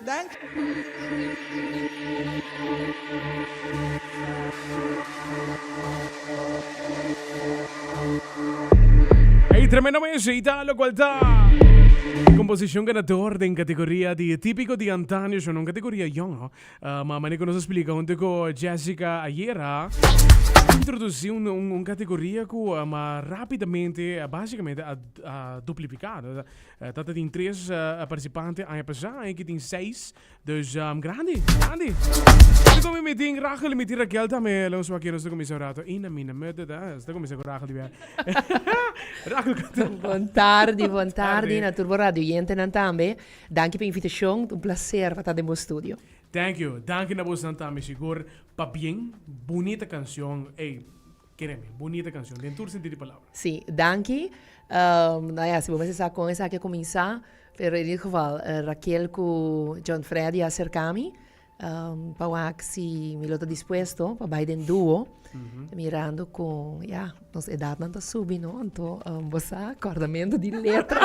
Dank. Hey, tremendamente Italo qualità. Composición ganador en categoría de típico de antaño, son una categoría young, ¿no? Mamá ne conoce explica junto con Jessica ayer, introducí una categoria que rapidamente, basicamente, duplicado. Dat het in três participanten aan je passar, en que tem seis. Dus grande. Eu tô me metendo Rachel, me tira Raquel também, lá os vaqueiros do comissário. Ina mina mede, da, está comissário Rachel die Rachel. Buon tardi, na Turbo Radio Jente Nantambe. Danke per l'invitazione, un piacere estar in studio. Thank you. Danke na você também, seguro. Pa bien, bonita canção. Ei, quereme, bonita canção. Dentro sentido de palavra. Sim, danke. Se você sabe com essa que começar, pero in ieder geval, Raquel com John Freddy acercami. Para si me lo está dispuesto, para Biden duo, mirando com, nossa idade não está subindo, não? Então, você acordamento de letra,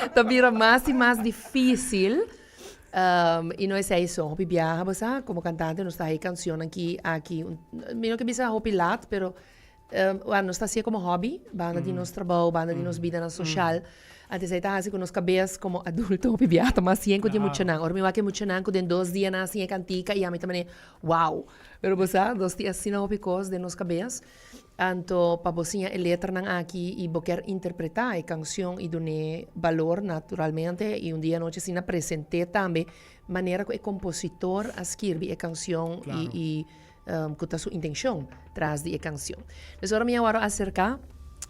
está vira mais e mais difícil. E nós é isso, hopi viaja, você, como cantante, nós está aí canção aqui, menos que bisa hopi lat, pero nós está assim como hobby, banda de nosso trabalho, banda de nossa vida na social. Antes aí tá assim com nos cabeças como adulto, hopi viaja, mas assim que muito não. Ora me vai que muito não, que den 2 dias na assim cantica e a mim também, wow. Pero você, 2 dias assim na hopi coisas de nos cabeças. Então, para você a letra não aqui e quer interpretar a canção e dar valor naturalmente e dia noite assim apresentei também maneira que o compositor escreve a canção e com a sua intenção traz de a canção. Então, agora me agora acercar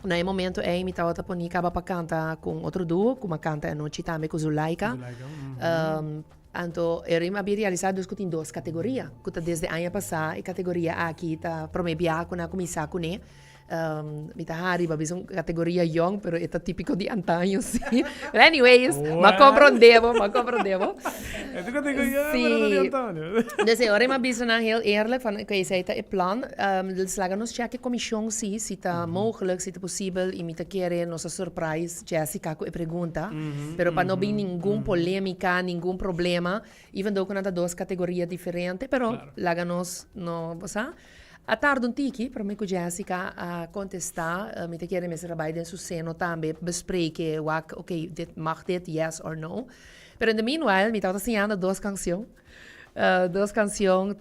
no momento me estava a pôr acaba para cantar com outro duo, como canta a noite também com Zulaika. Então, eu havia realizado em 2 categorias, que desde o ano passado, a categoria aqui está promovida com a comissão com ele. Mitahari, babis uma categoria young, pero é típico de antaño, sim. But anyways, ma compreendemos. É de categoria de antaño. Dus agora uma vez heel eerlijk van, oké, zei het plan, dus laten we checken comissão se está mogelijk, se está possível, e me querer nossa surprise, Jessica, com a pergunta, pero para não haver nenhuma polêmica, nenhum problema, even though com 2 categorias diferentes, pero laten nos, no, você? A tarde um tiki, para mim com Jessica a contestar, me te querem me trabalhar em seu seno também, bespreken, ok, dit mag dit, yes or no. Pero in the meanwhile, me estava assinando 2 canções,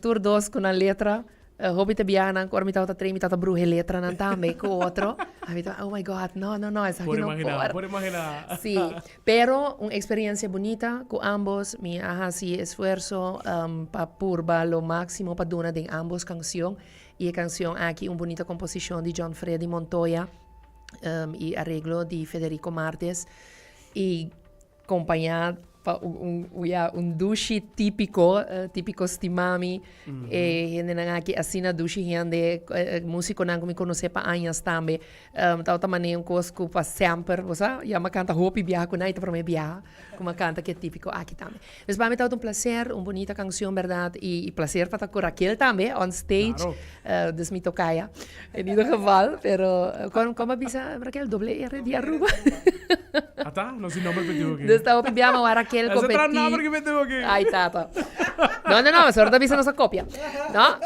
tur 2 com a letra, hobby te biana, agora me estava me estava bruje letra não também com outro. Aí me oh my God, no, essa aqui não pode. Pode imaginar. Sí, pero uma experiência bonita com ambos, me así esfuerzo para purba lo máximo para dar de ambos canções. E a canção aqui, uma bonita composição de John Freddy Montoya e arreglo de Federico Martes e acompanhado por duche típico stimami e aqui assim na duche gente músico não me conhece para anos também tal também um cosco para sempre você já me canta hopi viaja com naita para me viaja como canta que é típico aqui também mas para mim tá um prazer uma bonita canção verdade e prazer para com Raquel também on stage dus me tocaia em todo geval pero como avisa Raquel doble R de Aruba Ata, não se nome pediu aqui. Dus tá hopi viaja a Raquel competir. Essa não porque pediu aqui. Ai tá. Não, só da vista nossa cópia. Não,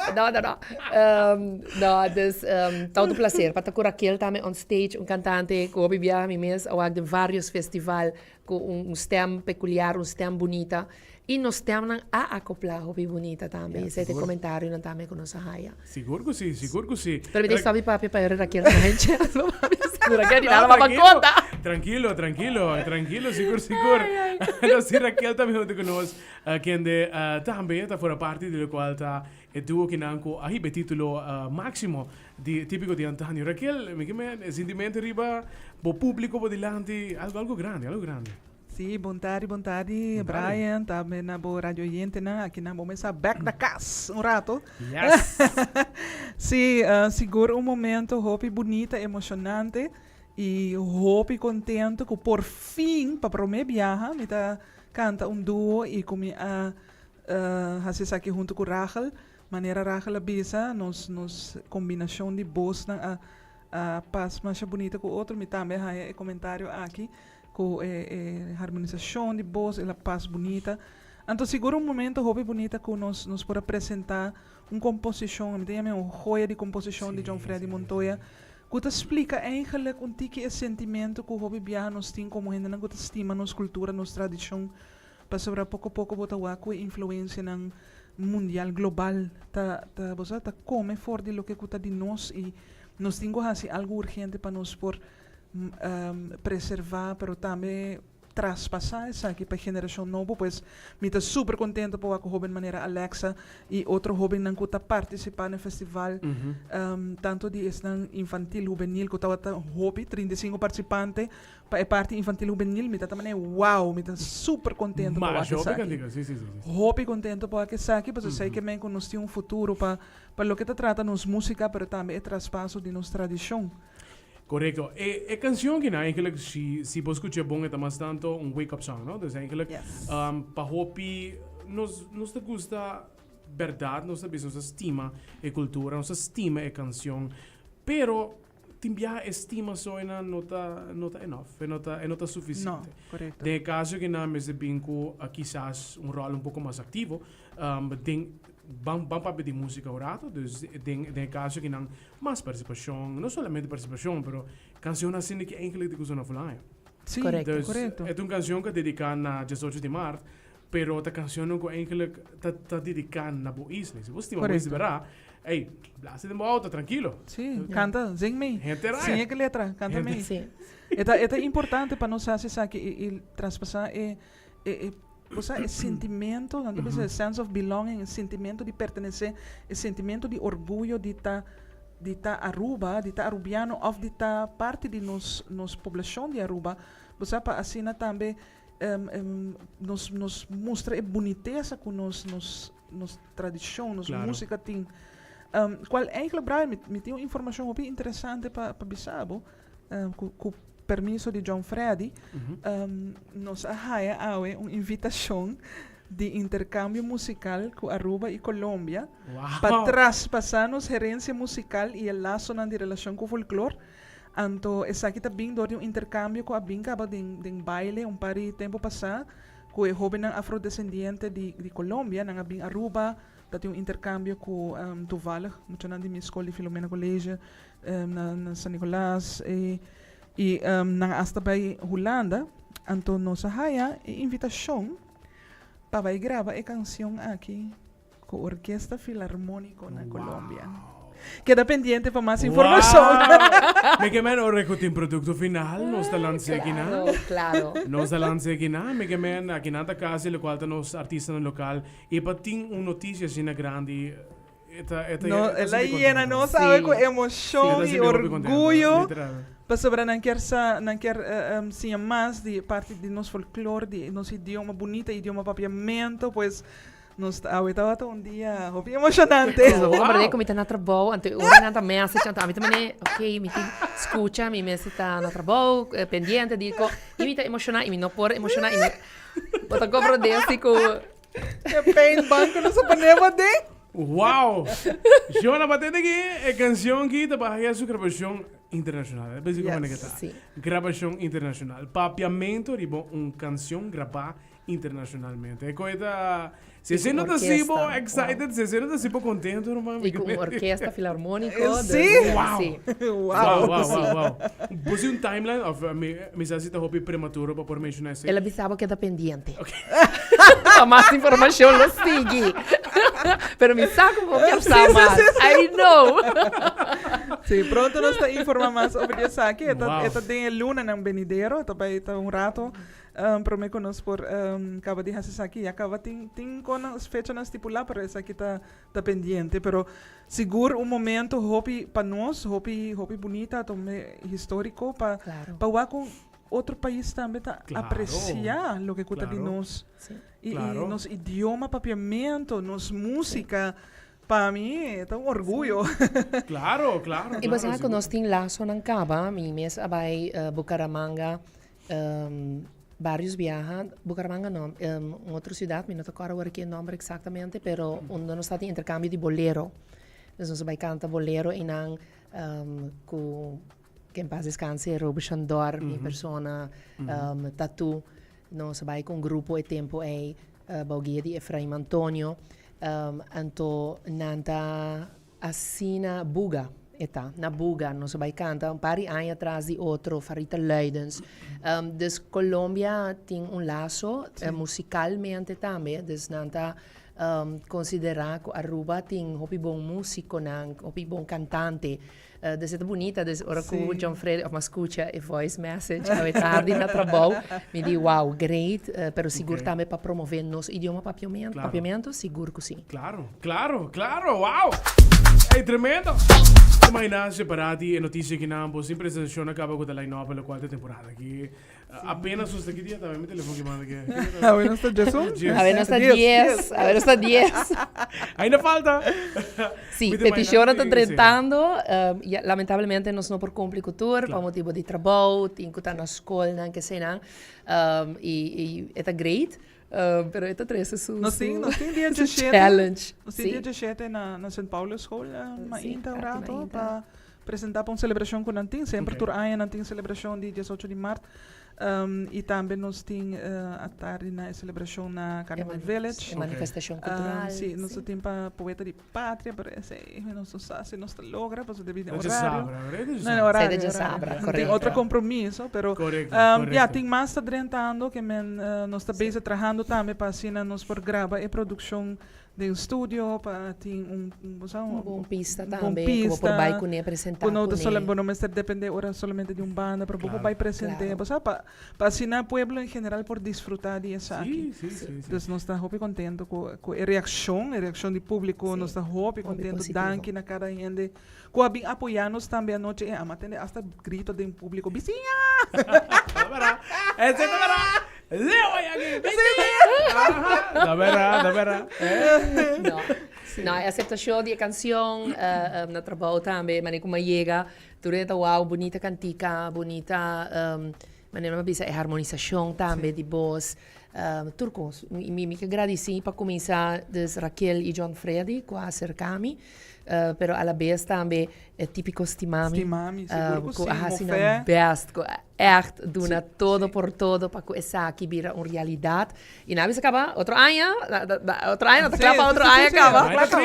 dus tá um prazer para com Raquel também on stage cantante que hopi viaja me mês ao de vários festivais com stem peculiar, stem bonita. E nós temos a acoplar hopi bonita também. Esse é comentário não também com nossa raia. Seguro que sim. Pero me deixa saber papi para Raquel também. Raquel nada mais conta. Tranquilo, seguro. Não se Raquel também junto conosco, quem também está fora parte do qual está e duo que nanco aí be título máximo de típico de antaño. Raquel, me sentimento riba bo público bo dilante algo grande. Sim, bom tarde, Brian, também na boa rádio Jente, aqui na momento back da casa, rato. Yes. Sim, seguro momento, hope bonita, emocionante e hope contento que por fim, para prometer viaja, me tá canta duo e comi a aqui junto com Rachel, maneira Rachel bisa, nos combinação de voz na paz mais bonita com outro, me também comentário aqui. Com harmonização de voz, ela paz bonita. Então, seguro um momento, hobby bonita que nos pode apresentar uma composição, me tem uma joia de composição de John Freddy Montoya, que te explica eigenlijk um tique esse sentimento que o hobby viaja nos tem como gente, que te estima nos cultura, nos tradição, para sobre pouco a pouco botar a influência ng mundial, global, ta come fora de lo que cuta de nós e nos tenho assim algo urgente para nos por preservar, pero também traspassar essa aqui para a geração nova, pois me está super contente por a jovem maneira Alexa e outro jovem não que está participar no festival, tanto de esse infantil juvenil que estava hobby 35 participantes para a parte infantil juvenil, me está também wow, me está super contente por Mas essa jovem, aqui. sim. Hobby contente por essa aqui, pois eu sei que bem que nós temos um futuro para lo que trata nos música, pero também é traspasso de nossa tradição. Correcto. E canción que eigenlijk, si vos escuchas bon, es más tanto un wake-up song, ¿no? Entonces, eigenlijk, Yes. pa hopi, nos te gusta verdad, nos estima e cultura, nos estima e canción, pero timbia estima soina nota enough, nota suficiente. No, correcto. De caso que na mes de binco quizás un rol un poco más activo, vamos para de música orato, de caso que não mais participação, não somente participação, pero canção assim que eigenlijk de coisa na fulana. Sim, Correcto. Dus correcto. é uma canção que dedicada na 18 de março, pero a canção que eigenlijk tá dedicada na boa isla. Se você tem uma boa Correcto. isla, verá, ei, blase de auto, tranquilo. Sim, canta, zing me. Gente raya. Sim, é que letra, canta me. Sim. É importante para nós fazer isso e traspassar o sentimento, não é sense of belonging, o sentimento de pertencer, o sentimento de orgulho de estar Aruba, de estar arubiano, ou de estar parte de nos população de Aruba. Você para assim também nos mostra a boniteza com nos tradição, nos Claro. música tem. Qual eigenlijk, Brian, me tem uma informação muito interessante para Bissabo, com permiso de John Freddy, nos arraia uma invitação de intercâmbio musical com Aruba e Colômbia para Wow. traspassar nos gerência musical e o laço de relação com o folclore. Então, essa aqui também deu um intercâmbio com a Binca de baile um par de tempo passado, com o jovem afrodescendente de Colômbia, na Aruba, tem um intercâmbio com toevallig, muito na de minha escola de Filomena College, na San Nicolás, e na hasta bij Holanda, então nossa raia e invitação para gravar a canção aqui com a Orquesta Filarmônica na Colômbia. Queda pendiente para mais informação. Me que men orre tem produto final, nos ta lance aqui na. Claro. Nos ta lance aqui na, me que men aqui na ta casa, lo qual ta nos artistas no local, e pa ting un notícia assim na grande. No, ela llena, não sabe, com emoção e orgulho. Para sobre não quer sim mais de parte de nosso folclore, de nosso idioma bonito, idioma papiamento, pois nos estava dia emocionante. Wow. Como está na trabalho, ante uma nata message, ante a mim também, ok, me escuta, me está na trabalho, pendiente, digo, e me está emocionado, e me não pode emocionar, e me bota cobro desse com É bem banco, não sabemos de. Wow! Joana batendo aqui, é canção que está para a sua gravação internacional. É basicamente que tá. Sim. Gravação internacional. Papiamento de uma canção gravada internacionalmente. É coisa. Se você não está assim, excited, se você não está assim, contente, irmão. e com orquestra filarmônica. Sim. Wow. Uau! Wow. Você um timeline of me se está hobby prematuro para por mencionar isso. Ela pensava que era pendiente. A mais informação lo sigue. Pero me saco porque eu sabe mais. I know. Sim, pronto nós está informar mais sobre isso aqui. Wow. Esta tem luna na Benidero, também está rato. Para me conosco por acaba de fazer aqui, acaba tem com as fechas estipular, pero essa aqui está pendiente, pero seguro momento hobby para nós, hobby bonita, também histórico para Claro. com outro país também tá Claro. apreciar o que custa de Claro. nós e Claro. nos idioma, papiamento, nos música. Para mim é um orgulho. Claro. E você sabe que nós temos laço na Caba, mi mes abay Bucaramanga, vários viajan, Bucaramanga não, outra cidade, me não recordo agora que é o nome exatamente, pero onde nós temos intercâmbio de bolero. Nós nos vai cantar bolero e não com que em paz descanse, Robo Chandor, minha persona, tatu, nós vai com grupo e tempo aí, Bauguia di Efraim Antonio, anto nanta assina Buga. Eta, na Buga, non so bij canta, un pari anni atrás di otro, Farita Leidens. Dus Colombia tem un laço musicalmente também, dus nanta considerar que Aruba tem hopi bom músico, hopi bom cantante. Dus é bonita, dus ora que o John Fred, ma escuta e voice message, a tarde na trabalho, me diz, wow, great, pero seguro também para promover nosso idioma papiamento, seguro que sim. Claro, wow! Hey, tremendo! Imagina separati e notizie che non sempre selezione acaba con la line-up per la quarta temporada. Che appena sono stati via, mi telefono che manda che... A ver, no está Jason. A ver, no está 10. A ver, no está 10. Ainda falta. Sì, petizione sta tentando, lamentabilmente non sono per complicature, per motivo di trabalho, tenho que estar na escola, anche se não, e é great. Pero esta tres es su dia 17 challenge. Nós tem dia 17 na São Paulo School, mainta rato para apresentar para uma celebração com Nantin, sempre por ano Nantin celebração de 18 de março. E também nós temos a tarde na celebração na Carnival Village. Manifestação cultural. Sim, nós temos para poeta de pátria, pero esse não se sabe se nós logra, porque devido ao horário. Não, horário. Tem outro compromisso, pero correto. tem mais está drentando que nós está bem trabalhando também para assim nós por gravar e produção de um estúdio para ter bom pista também, como por vai com apresentar. Não solamente não estar depender ora somente de banda, para pouco vai apresentar, para assim o pueblo em geral por desfrutar de essa aqui. Então nós está muito contento com a reação do público, nós está muito contento, danke na cada gente, com a bem apoiar-nos também a noite, matende hasta grito de público, vizinha! Esse é Leo aí aqui! Da vera. No, a aceptação de canção na trabalho também, mas como chega, durante wow, bonita cantica, bonita, maneira mais bisa harmonização também de voz. Turcos, me agradeci para começar des Raquel e John Freddy com a Cercami, pero a la vez também é típico Stimami, seguro que assim não best, echt doen todo por todo para que essa aqui vira uma realidade. E na vez acaba outro ano, outro ano acaba, outro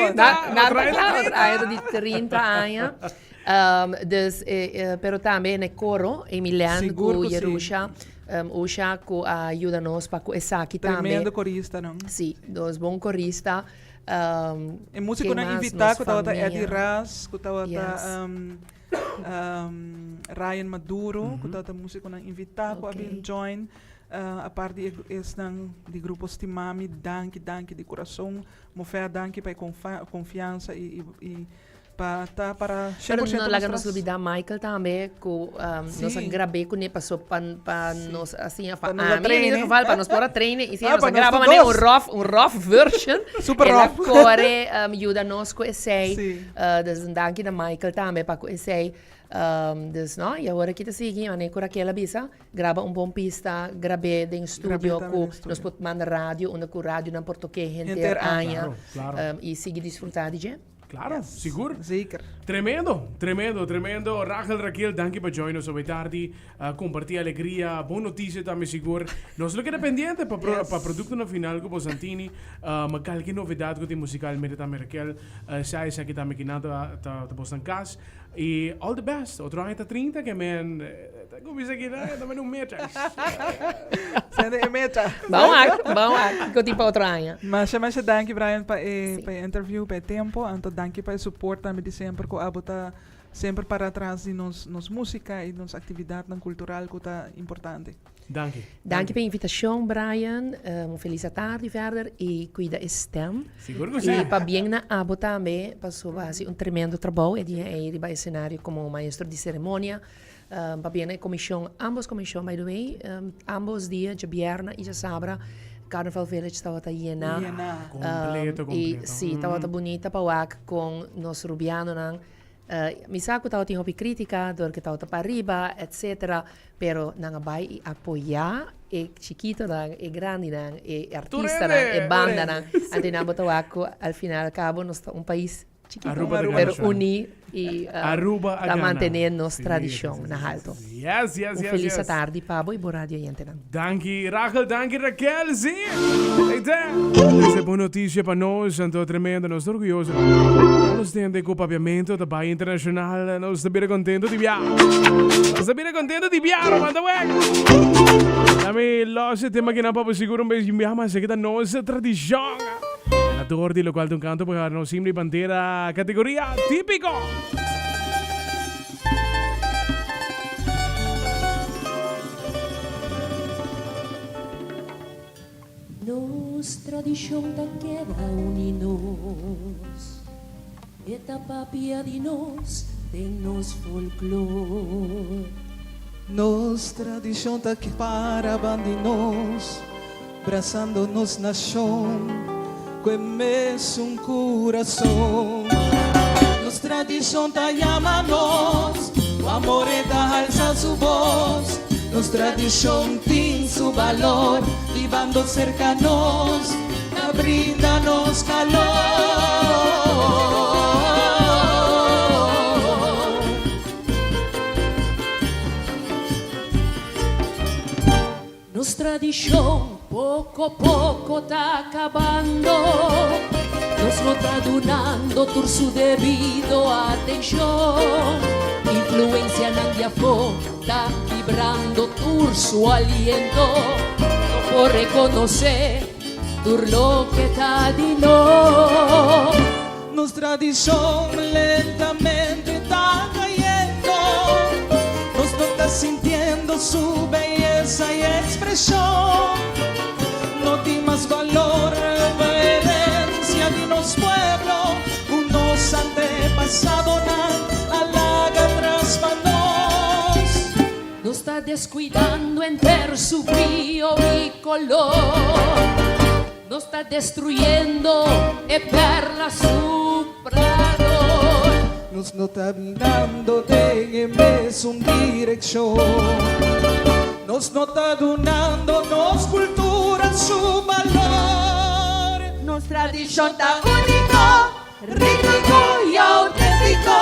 ano de 30 anos. Dus, pero também no coro, em Milão, com Jerusha. Usha que ajuda-nos para que essa aqui também. Tremendo corista, não? Sim, dos bons coristas. E músico na invitar, que estava Eddie Raz, que estava Ryan Maduro, que estava músico na invitar, que havia join. A parte de grupo Stimami, danke de coração, mofé danke para confiança e para pero no la nos olvidar Michael também que nós gravei com ele passou para nós assim para nos pôr a treine e nós grava um rough version super rough core ajuda nos com esse dus danke da Michael também para com esse dus não e agora que tá seguindo né com aquela bisa grava bom pista gravei em estúdio com nós pode mandar rádio onde com rádio na português inteiro aia e seguir desfrutar de Claro, seguro. Zeker. Tremendo. Rachel, Raquel, danke por joinar nos hoje tarde. Compartir alegria, boa notícia também, seguro. Nós lo que dependente para produto no final com Santini, mas qualquer novidade que tem musicalmente também, Raquel, sai aqui também que nada tá postan cas. E all the best. Outro ano tá 30 que men como isso aqui, né? Também não meta. Sende é meta. Bom, que tipo outro ano. Mas danke Brian para interview, para tempo, então danke para suporte também de sempre que a botar sempre para trás de nos música e nos atividade cultural que tá importante. Danke pela invitação, Brian. Feliz tarde verder e cuida a stem. Seguro que sim. E para bem na abo também, passou um tremendo trabalho. Ele vai cenário como maestro de cerimônia. Para bem a ambos comissão, by the way, ambos dias, de viernes e de sábado, Carnival Village estava llena. Completo. E sim, estava bonita para o com nos rubiano mi sa que estava tinha crítica, dor que estava para arriba, etc. Pero não vai apoiar e chiquito e grande e artista e banda então não botou al final cabo nós um país chiquito, Aruba de pero Ganesha. unir y Aruba a para Ghana. mantener nuestra Sí, tradición sí, en sí, alto. sí. Yes, yes, Un yes, feliz yes. tarde, Pablo y Boradio Yentenan. Danke Rachel, danke Raquel, sim! Eita! Essa é boa notícia para nós, Santo Tremendo, nós estamos orgulhosos. Nós temos o papiamento da Bahia Internacional, nós estamos bem contentes de viajar. Nós estamos bem contentes de viajar, manda ué! Também, logo, tema que não pode seguro um beijo de viajar, mas é que da nossa tradição. A dor de local de um canto para nós sempre manter a categoria típico. Nos tradición ta queda uninos, eta papia di nos, ten nos folclor. Nos tradição tá que para bandinos, braçando-nos na chão, com um coração. Nos tradição tá llama-nos, o amor é da alça su voz. Nos tradición tem su valor, vivando cercanos, brindanos calor. Nos tradición poco a poco tá acabando, nos lo está donando por su debido atención. Influencia nandiafo está vibrando por su aliento, no puedo reconocer por lo que está di no. Nos tradición lentamente está cayendo, nos no está sintiendo su belleza y expresión. No tiene más valor la herencia de los pueblos, unos antepasados alaga tras manos. No está descuidando entero su brillo y color, no está destruyendo perla su prado. Nos no está mirando de mesma dirección, nos no está donando nos cultura su valor. Nos tradición tan único, rico y auténtico,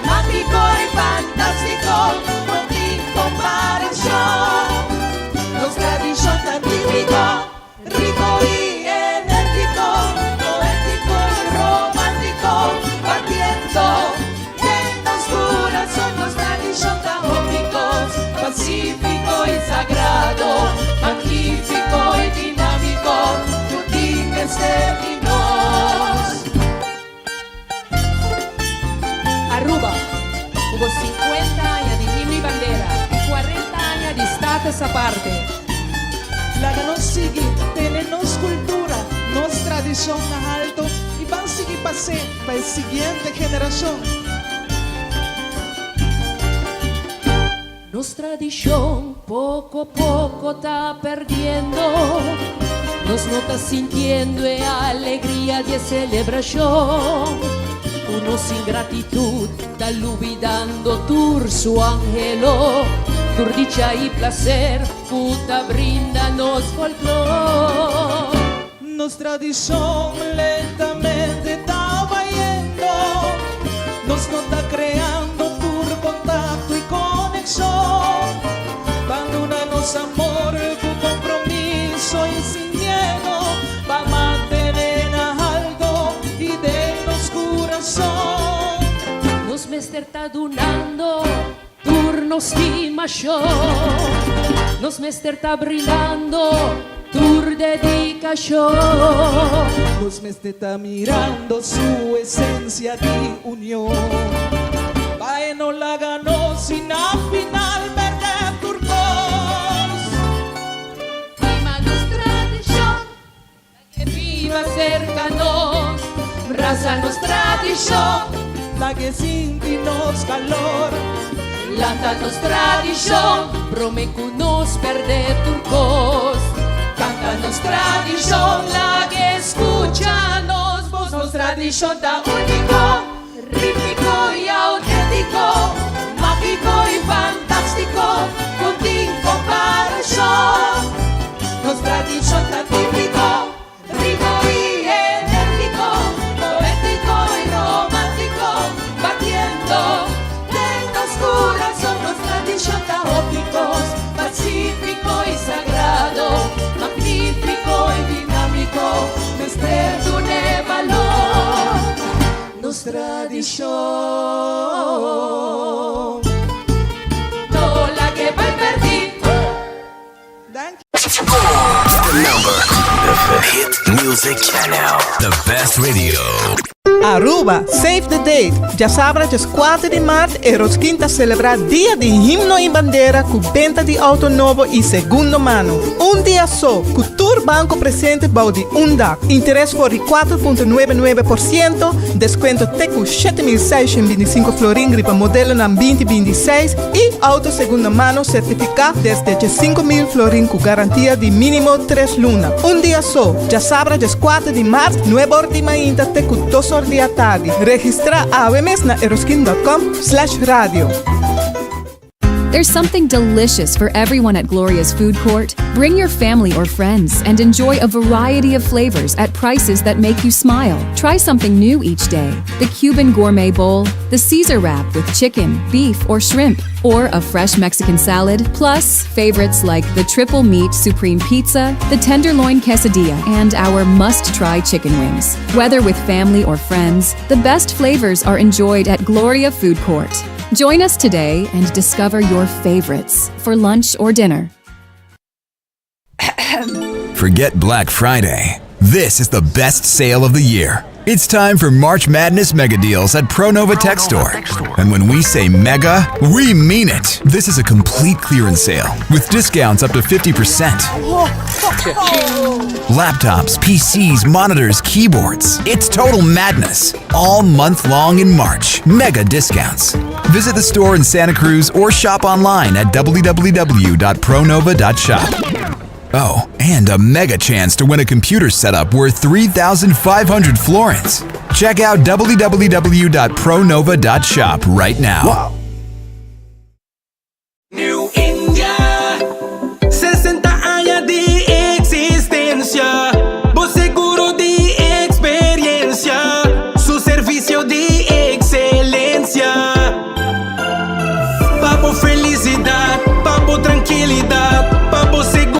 mágico y fantástico, no tiene comparación. Nos tradición tan típico, rico y enérgico, poético y romántico, partiendo de los corazones. Nos tradición tan únicos, pacífico y sagrado, magnífico y dinámico, útiles términos. Aruba, hubo 50 años de himno y bandera, 40 años de estatus aparte. La que nos sigue, tenemos cultura, nos tradición a alto y van a seguir para la siguiente generación. Nos tradición poco a poco está perdiendo, nos no está sintiendo alegría de celebración. Uno sin gratitud está olvidando tur su angelo, tur dicha y placer, puta brindanos folclor. Nos tradición lentamente está vayendo, nos no está creando por contacto y conexión. Abandónanos amor, tu compromiso y sin miedo, va a mantener alto y denos corazón. Nos mester está donando turnos de mayor, nos mester está brindando tur dedicación. Nos me está mirando su esencia de unión. Vae no la ganó sin al final perder turcos. Viva nuestra tradición, que viva cercanos, raza nuestra tradición, La que sinti nos calor. lanta nuestra tradición, prome que nos perder turcos. Canta nuestra tradición, la que escuchanos, vos nuestra tradición tan único, rítmico y auténtico, mágico y fantástico, sin comparación. Nuestra tradición tan típico, rico y enérgico, poético y romántico. perdone valor, nos tradición. No la que va a perder. The Hit Music Channel. The best radio. Aruba, save the date. Já sabe, dia 4 de março, Erosquinta celebrar Dia de Himno e Bandeira com venda de auto novo e segundo mano. Dia só, Cultura Banco presente balde dag. Interesse for 4,99%, desconto teco 7.625 florin para modelo na 2026 e auto segunda mano certificado desde 5.000 florin com garantia de mínimo 3 lunas. Dia só, já sabe, dia 4 de março, 9 horas de manhã, teco 2 horas de tarde. Registra a AWMS na eroskin.com/radio. There's something delicious for everyone at Gloria's Food Court. Bring your family or friends and enjoy a variety of flavors at prices that make you smile. Try something new each day. The Cuban Gourmet Bowl, the Caesar wrap with chicken, beef, or shrimp, or a fresh Mexican salad, plus favorites like the Triple Meat Supreme Pizza, the Tenderloin Quesadilla, and our must-try chicken wings. Whether with family or friends, the best flavors are enjoyed at Gloria Food Court. Join us today and discover your favorites for lunch or dinner. Forget Black Friday. This is the best sale of the year. It's time for March Madness Mega Deals at ProNova Tech Store. And when we say mega, we mean it. This is a complete clearance sale with discounts up to 50%. Laptops, PCs, monitors, keyboards. It's total madness. All month long in March. Mega discounts. Visit the store in Santa Cruz or shop online at www.pronova.shop. Oh, and a mega chance to win a computer setup worth 3,500 florins. Check out www.pronova.shop right now. Wow.